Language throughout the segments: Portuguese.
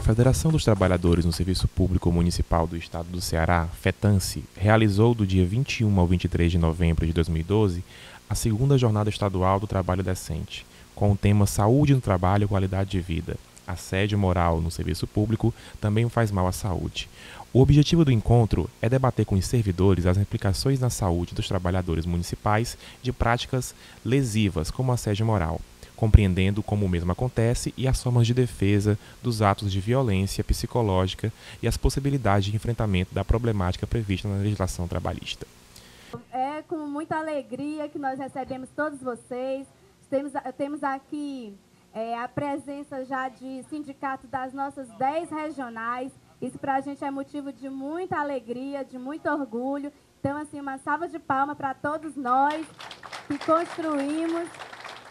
A Federação dos Trabalhadores no Serviço Público Municipal do Estado do Ceará, FETANSE, realizou do dia 21 ao 23 de novembro de 2012 a segunda Jornada Estadual do Trabalho Decente, com o tema Saúde no Trabalho e Qualidade de Vida. Assédio moral no serviço público também faz mal à saúde. O objetivo do encontro é debater com os servidores as implicações na saúde dos trabalhadores municipais de práticas lesivas como assédio moral, compreendendo como o mesmo acontece e as formas de defesa dos atos de violência psicológica e as possibilidades de enfrentamento da problemática prevista na legislação trabalhista. É com muita alegria que nós recebemos todos vocês. Temos aqui a presença já de sindicatos das nossas 10 regionais. Isso para a gente é motivo de muita alegria, de muito orgulho. Então, assim, uma salva de palmas para todos nós que construímos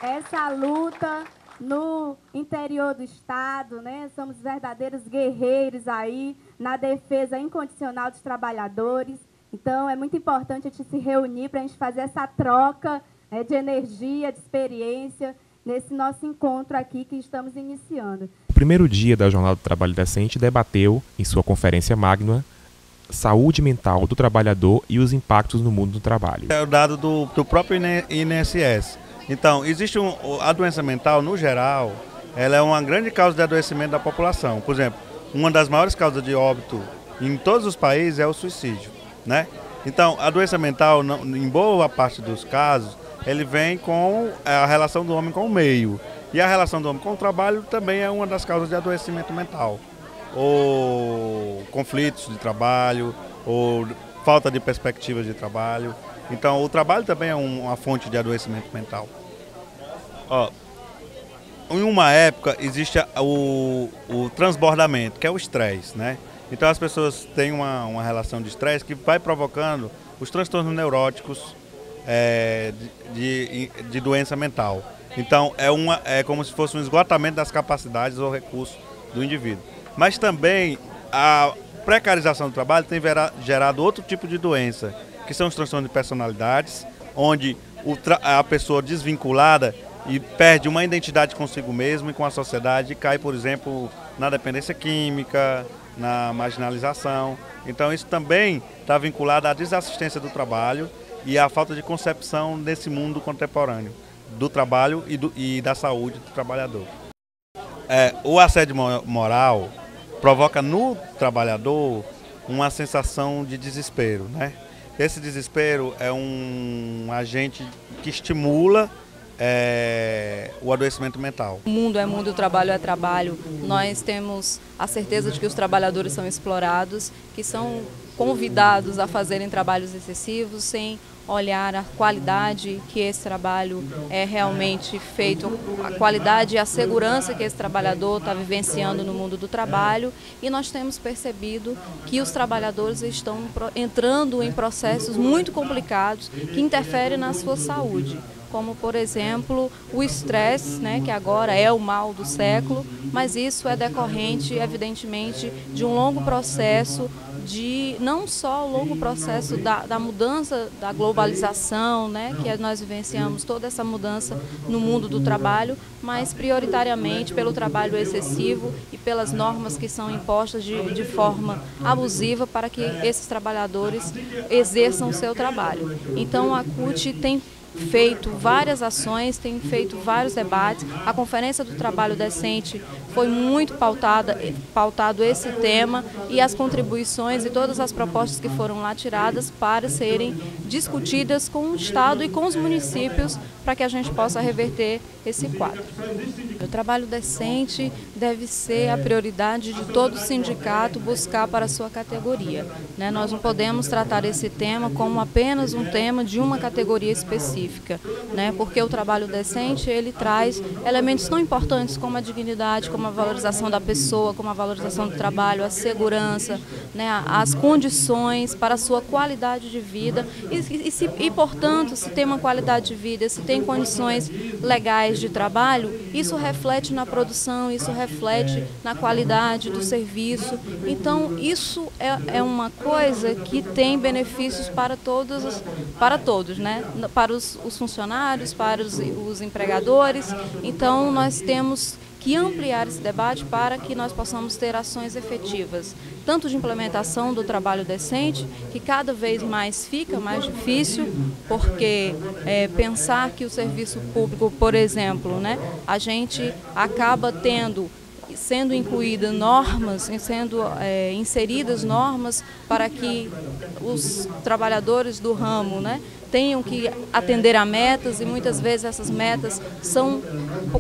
essa luta no interior do Estado, né? Somos verdadeiros guerreiros aí na defesa incondicional dos trabalhadores. Então, é muito importante a gente se reunir para a gente fazer essa troca de energia, de experiência, nesse nosso encontro aqui que estamos iniciando. O primeiro dia da Jornada do Trabalho Decente debateu, em sua conferência magna, saúde mental do trabalhador e os impactos no mundo do trabalho. É o dado do próprio INSS. Então, a doença mental, no geral, ela é uma grande causa de adoecimento da população. Por exemplo, uma das maiores causas de óbito em todos os países é o suicídio, né? Então, a doença mental, em boa parte dos casos, ele vem com a relação do homem com o meio. E a relação do homem com o trabalho também é uma das causas de adoecimento mental. Ou conflitos de trabalho, ou falta de perspectivas de trabalho. Então, o trabalho também é uma fonte de adoecimento mental. Em uma época, existe o transbordamento, que é o estresse, né? Então, as pessoas têm uma relação de estresse que vai provocando os transtornos neuróticos de doença mental. Então, é como se fosse um esgotamento das capacidades ou recursos do indivíduo. Mas também, a precarização do trabalho tem gerado outro tipo de doença, que são os transtornos de personalidades, onde a pessoa desvinculada e perde uma identidade consigo mesmo e com a sociedade, cai, por exemplo, na dependência química, na marginalização. Então, isso também está vinculado à desassistência do trabalho e à falta de concepção desse mundo contemporâneo, do trabalho e da saúde do trabalhador. O assédio moral provoca no trabalhador uma sensação de desespero, né? Esse desespero é um agente que estimula o adoecimento mental. O mundo é mundo, o trabalho é trabalho. Nós temos a certeza de que os trabalhadores são explorados, que são convidados a fazerem trabalhos excessivos sem olhar a qualidade que esse trabalho é realmente feito, a qualidade e a segurança que esse trabalhador está vivenciando no mundo do trabalho. E nós temos percebido que os trabalhadores estão entrando em processos muito complicados que interferem na sua saúde, como, por exemplo, o estresse, né, que agora é o mal do século, mas isso é decorrente, evidentemente, de um longo processo, não só o longo processo da mudança, da globalização, né, que nós vivenciamos toda essa mudança no mundo do trabalho, mas prioritariamente pelo trabalho excessivo e pelas normas que são impostas de forma abusiva para que esses trabalhadores exerçam o seu trabalho. Então, a CUT tem feito várias ações, tem feito vários debates. A Conferência do Trabalho Decente foi muito pautado esse tema e as contribuições e todas as propostas que foram lá tiradas para serem discutidas com o Estado e com os municípios para que a gente possa reverter esse quadro. O trabalho decente deve ser a prioridade de todo sindicato buscar para a sua categoria, né? Nós não podemos tratar esse tema como apenas um tema de uma categoria específica, né? Porque o trabalho decente, ele traz elementos tão importantes como a dignidade, como a valorização da pessoa, como a valorização do trabalho, a segurança, né? As condições para a sua qualidade de vida e, portanto, se tem uma qualidade de vida, se tem condições legais de trabalho, isso reflete na produção, isso reflete na qualidade do serviço. Então, isso é uma coisa que tem benefícios para todos, né? Para os funcionários, para os empregadores. Então, nós temos que ampliar esse debate para que nós possamos ter ações efetivas, tanto de implementação do trabalho decente, que cada vez mais fica mais difícil, porque pensar que o serviço público, por exemplo, né, a gente acaba sendo incluídas normas, sendo inseridas normas para que os trabalhadores do ramo, né, tenham que atender a metas, e muitas vezes essas metas são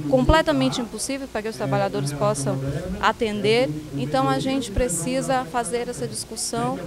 completamente impossíveis para que os trabalhadores possam atender. Então a gente precisa fazer essa discussão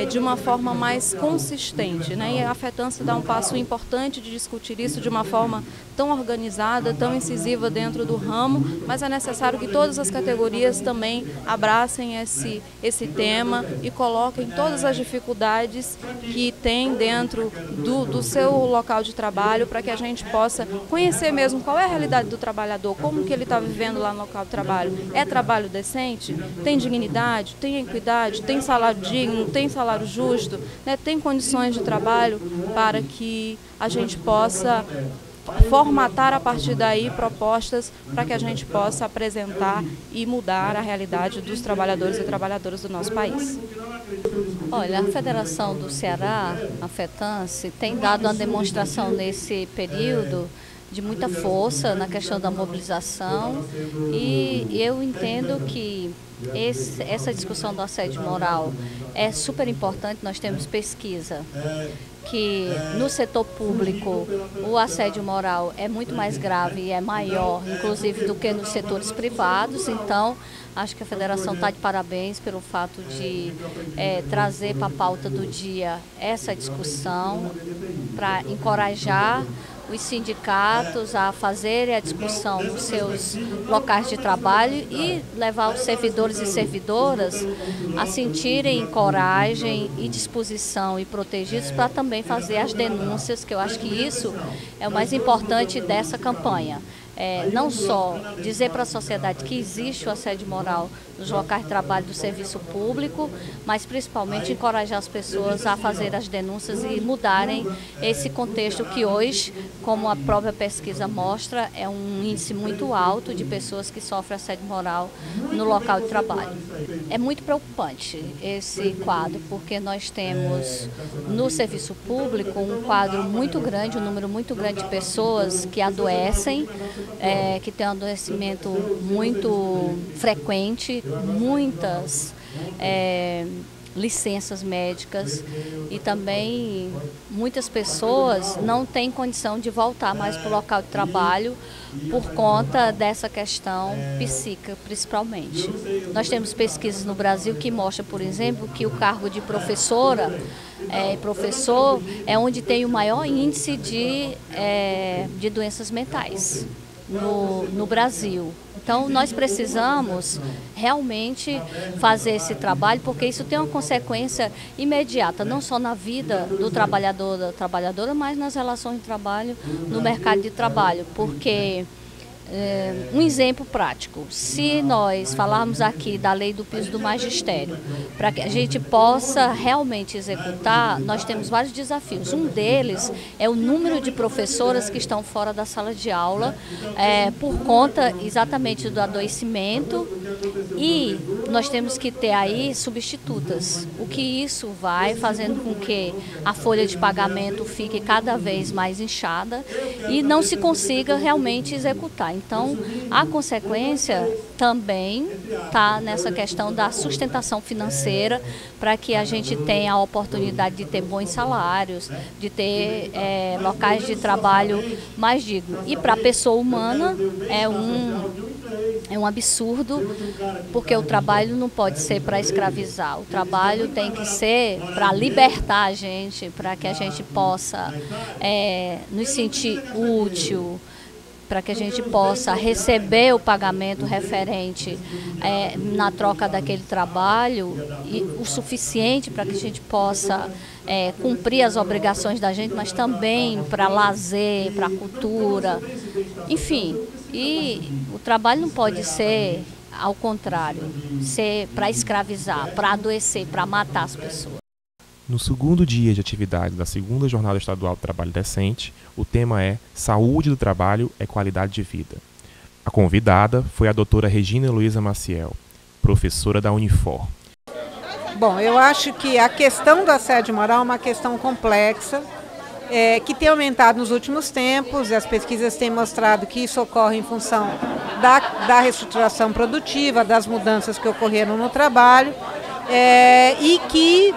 de uma forma mais consistente, né? E a FETANSE dá um passo importante de discutir isso de uma forma tão organizada, tão incisiva dentro do ramo, mas é necessário que todas as categorias também abracem esse tema e coloquem todas as dificuldades que tem dentro do seu local de trabalho, para que a gente possa conhecer mesmo qual é a realidade do trabalhador, como que ele está vivendo lá no local de trabalho. É trabalho decente? Tem dignidade? Tem equidade? Tem salário digno? Tem salário justo? Né? Tem condições de trabalho para que a gente possa formatar a partir daí propostas para que a gente possa apresentar e mudar a realidade dos trabalhadores e trabalhadoras do nosso país. Olha, a Federação do Ceará, a FETANSE, tem dado uma demonstração nesse período de muita força na questão da mobilização, e eu entendo que essa discussão do assédio moral é super importante. Nós temos pesquisa que no setor público o assédio moral é muito mais grave e é maior, inclusive, do que nos setores privados. Então, acho que a Federação está de parabéns pelo fato de trazer para a pauta do dia essa discussão, para encorajar os sindicatos a fazerem a discussão nos seus locais de trabalho e levar os servidores e servidoras a sentirem coragem e disposição e protegidos para também fazer as denúncias, que eu acho que isso é o mais importante dessa campanha. Não só dizer para a sociedade que existe o assédio moral nos locais de trabalho do serviço público, mas principalmente encorajar as pessoas a fazer as denúncias e mudarem esse contexto que hoje, como a própria pesquisa mostra, é um índice muito alto de pessoas que sofrem assédio moral no local de trabalho. É muito preocupante esse quadro, porque nós temos no serviço público um quadro muito grande, um número muito grande de pessoas que adoecem, que tem um adoecimento muito frequente, muitas licenças médicas, e também muitas pessoas não têm condição de voltar mais para o local de trabalho por conta dessa questão psíquica, principalmente. Nós temos pesquisas no Brasil que mostram, por exemplo, que o cargo de professora professor é onde tem o maior índice de doenças mentais no Brasil. Então, nós precisamos realmente fazer esse trabalho, porque isso tem uma consequência imediata, não só na vida do trabalhador, da trabalhadora, mas nas relações de trabalho, no mercado de trabalho, porque um exemplo prático, se nós falarmos aqui da lei do piso do magistério, para que a gente possa realmente executar, nós temos vários desafios. Um deles é o número de professoras que estão fora da sala de aula por conta exatamente do adoecimento, e nós temos que ter aí substitutas, o que isso vai fazendo com que a folha de pagamento fique cada vez mais inchada e não se consiga realmente executar. Então, a consequência também está nessa questão da sustentação financeira, para que a gente tenha a oportunidade de ter bons salários, de ter locais de trabalho mais dignos. E para a pessoa humana é um absurdo, porque o trabalho não pode ser para escravizar. O trabalho tem que ser para libertar a gente, para que a gente possa nos sentir útil, para que a gente possa receber o pagamento referente na troca daquele trabalho, e o suficiente para que a gente possa cumprir as obrigações da gente, mas também para lazer, para cultura, enfim. E o trabalho não pode ser ao contrário, ser para escravizar, para adoecer, para matar as pessoas. No segundo dia de atividade da segunda Jornada Estadual do Trabalho Decente, o tema é Saúde do Trabalho é Qualidade de Vida. A convidada foi a doutora Regina Luiza Maciel, professora da Unifor. Bom, eu acho que a questão do assédio moral é uma questão complexa, que tem aumentado nos últimos tempos. As pesquisas têm mostrado que isso ocorre em função da reestruturação produtiva, das mudanças que ocorreram no trabalho, e que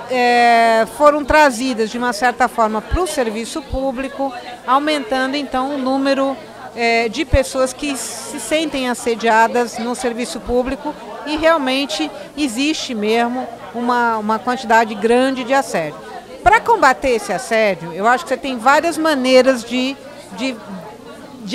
foram trazidas de uma certa forma para o serviço público, aumentando então o número de pessoas que se sentem assediadas no serviço público, e realmente existe mesmo uma quantidade grande de assédio. Para combater esse assédio, eu acho que você tem várias maneiras de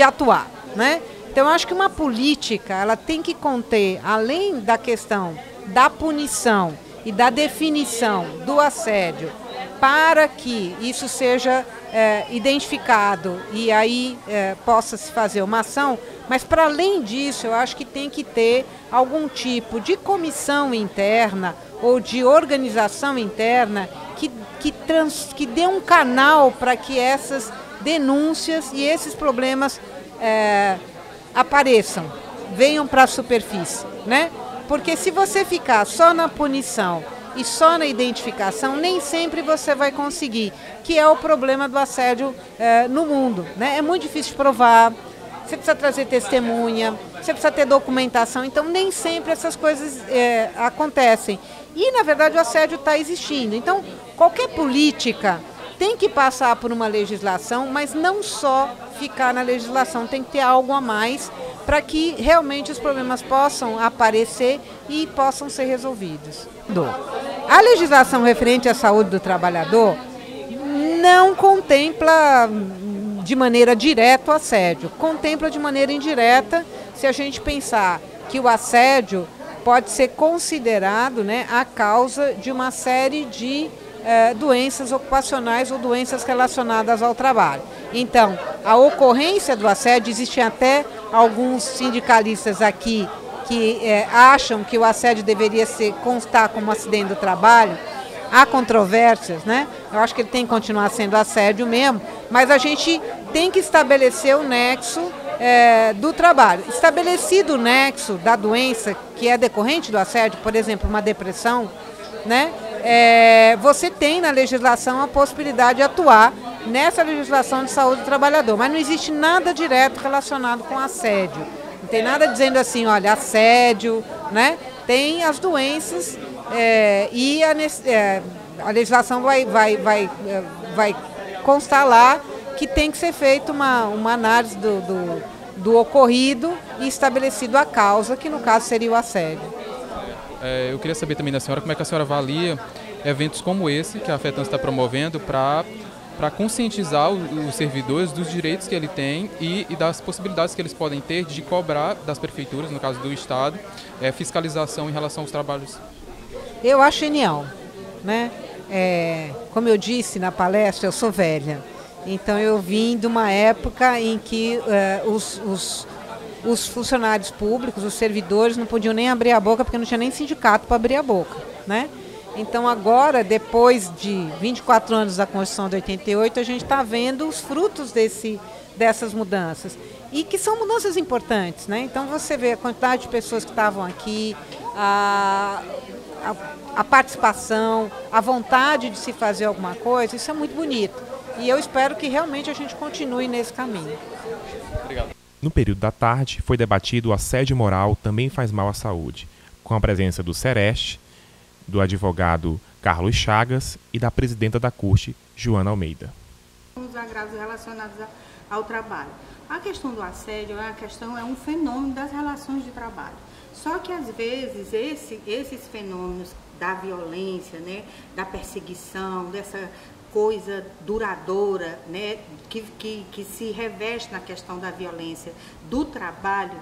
atuar, né? Então, eu acho que uma política, ela tem que conter, além da questão da punição e da definição do assédio, para que isso seja identificado e aí possa se fazer uma ação, mas para além disso, eu acho que tem que ter algum tipo de comissão interna ou de organização interna que dê um canal para que essas denúncias e esses problemas apareçam, venham para a superfície, né? Porque se você ficar só na punição e só na identificação, nem sempre você vai conseguir, que é o problema do assédio no mundo, né? É muito difícil de provar, você precisa trazer testemunha, você precisa ter documentação, então nem sempre essas coisas acontecem. E, na verdade, o assédio está existindo. Então, qualquer política tem que passar por uma legislação, mas não só ficar na legislação, tem que ter algo a mais para que realmente os problemas possam aparecer e possam ser resolvidos. A legislação referente à saúde do trabalhador não contempla de maneira direta o assédio, contempla de maneira indireta, se a gente pensar que o assédio pode ser considerado, né, a causa de uma série de doenças ocupacionais ou doenças relacionadas ao trabalho. Então, a ocorrência do assédio, existem até alguns sindicalistas aqui que acham que o assédio deveria constar como acidente do trabalho. Há controvérsias, né? Eu acho que ele tem que continuar sendo assédio mesmo, mas a gente tem que estabelecer o nexo do trabalho. Estabelecido o nexo da doença que é decorrente do assédio, por exemplo, uma depressão, né? Você tem na legislação a possibilidade de atuar nessa legislação de saúde do trabalhador, mas não existe nada direto relacionado com assédio. Não tem nada dizendo assim, olha, assédio, né? Tem as doenças e a legislação vai constar lá que tem que ser feita uma análise do ocorrido e estabelecido a causa, que no caso seria o assédio. Eu queria saber também da senhora como é que a senhora avalia eventos como esse que a FETANSE está promovendo para conscientizar os servidores dos direitos que ele tem e das possibilidades que eles podem ter de cobrar das prefeituras, no caso do Estado, fiscalização em relação aos trabalhos. Eu acho genial, né? Como eu disse na palestra, eu sou velha, então eu vim de uma época em que os funcionários públicos, os servidores, não podiam nem abrir a boca porque não tinha nem sindicato para abrir a boca, né? Então agora, depois de 24 anos da Constituição de 88, a gente está vendo os frutos dessas mudanças. E que são mudanças importantes, né? Então você vê a quantidade de pessoas que estavam aqui, a participação, a vontade de se fazer alguma coisa, isso é muito bonito. E eu espero que realmente a gente continue nesse caminho. Obrigado. No período da tarde, foi debatido o assédio moral também faz mal à saúde, com a presença do Sereste, do advogado Carlos Chagas e da presidenta da CURT, Joana Almeida. Os agravos relacionados ao trabalho. A questão do assédio é um fenômeno das relações de trabalho. Só que, às vezes, esses fenômenos da violência, né, da perseguição, dessa coisa duradoura, né, que se reveste na questão da violência do trabalho,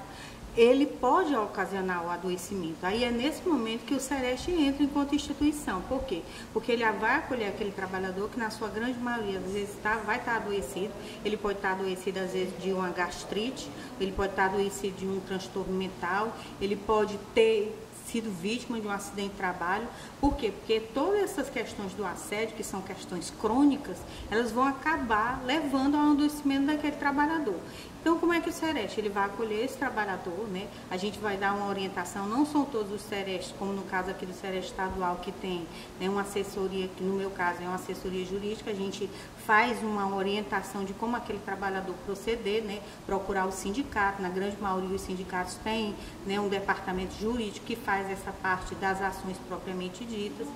ele pode ocasionar o adoecimento. Aí é nesse momento que o Sereste entra enquanto instituição. Por quê? Porque ele vai acolher aquele trabalhador que, na sua grande maioria, às vezes vai estar adoecido. Ele pode estar adoecido, às vezes, de uma gastrite, ele pode estar adoecido de um transtorno mental, ele pode ter sido vítima de um acidente de trabalho. Por quê? Porque todas essas questões do assédio, que são questões crônicas, elas vão acabar levando ao adoecimento daquele trabalhador. Então, como é que o Sereste ele vai acolher esse trabalhador, né? A gente vai dar uma orientação, não são todos os Serestes, como no caso aqui do Sereste estadual, que tem, né, uma assessoria, que no meu caso é uma assessoria jurídica, a gente faz uma orientação de como aquele trabalhador proceder, né? Procurar o sindicato, na grande maioria os sindicatos têm, né, um departamento jurídico que faz essa parte das ações propriamente ditas.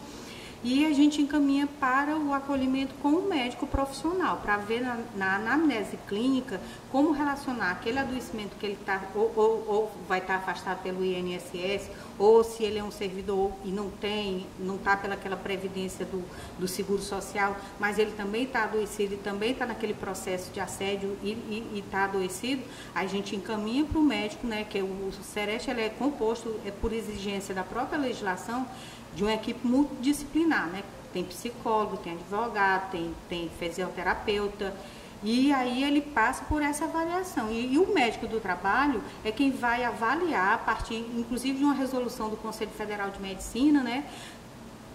E a gente encaminha para o acolhimento com o médico profissional, para ver na anamnese clínica como relacionar aquele adoecimento que ele está, ou vai estar afastado pelo INSS, ou se ele é um servidor e não está pelaquela previdência do Seguro Social, mas ele também está adoecido e também está naquele processo de assédio e está adoecido, a gente encaminha para o médico, né, que o Sereste ele é composto por exigência da própria legislação, de uma equipe multidisciplinar, né? Tem psicólogo, tem advogado, tem fisioterapeuta, e aí ele passa por essa avaliação. E o médico do trabalho é quem vai avaliar, a partir, inclusive, de uma resolução do Conselho Federal de Medicina, né?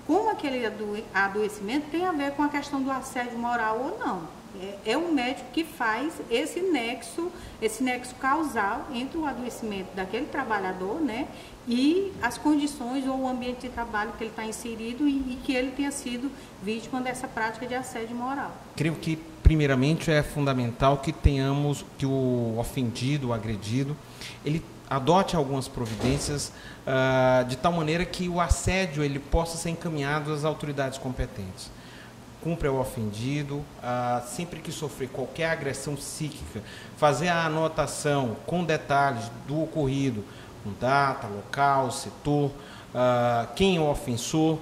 Como aquele adoecimento tem a ver com a questão do assédio moral ou não. É o médico que faz esse nexo causal entre o adoecimento daquele trabalhador, né, e as condições ou o ambiente de trabalho que ele está inserido e que ele tenha sido vítima dessa prática de assédio moral. Creio que, primeiramente, é fundamental que tenhamos, que o ofendido, o agredido, ele adote algumas providências de tal maneira que o assédio ele possa ser encaminhado às autoridades competentes. Cumpre ao ofendido, sempre que sofrer qualquer agressão psíquica, fazer a anotação com detalhes do ocorrido, com data, local, setor, quem é o ofensor,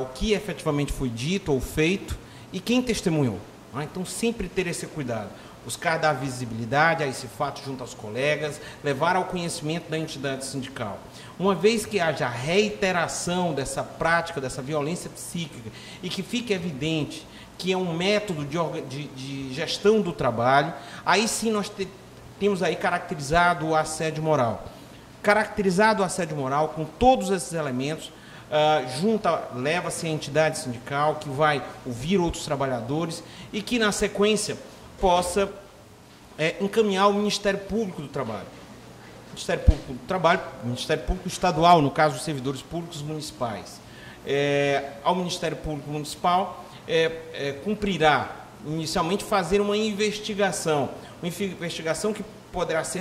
o que efetivamente foi dito ou feito e quem testemunhou. Então, sempre ter esse cuidado. Buscar dar visibilidade a esse fato junto aos colegas, levar ao conhecimento da entidade sindical. Uma vez que haja reiteração dessa prática, dessa violência psíquica, e que fique evidente que é um método de gestão do trabalho, aí sim nós temos aí caracterizado o assédio moral. Caracterizado o assédio moral com todos esses elementos, leva-se a entidade sindical que vai ouvir outros trabalhadores e que, na sequência, possa encaminhar ao Ministério Público do Trabalho. Ministério Público do Trabalho, Ministério Público Estadual, no caso dos servidores públicos municipais. Ao Ministério Público Municipal, cumprirá, inicialmente, fazer uma investigação que poderá ser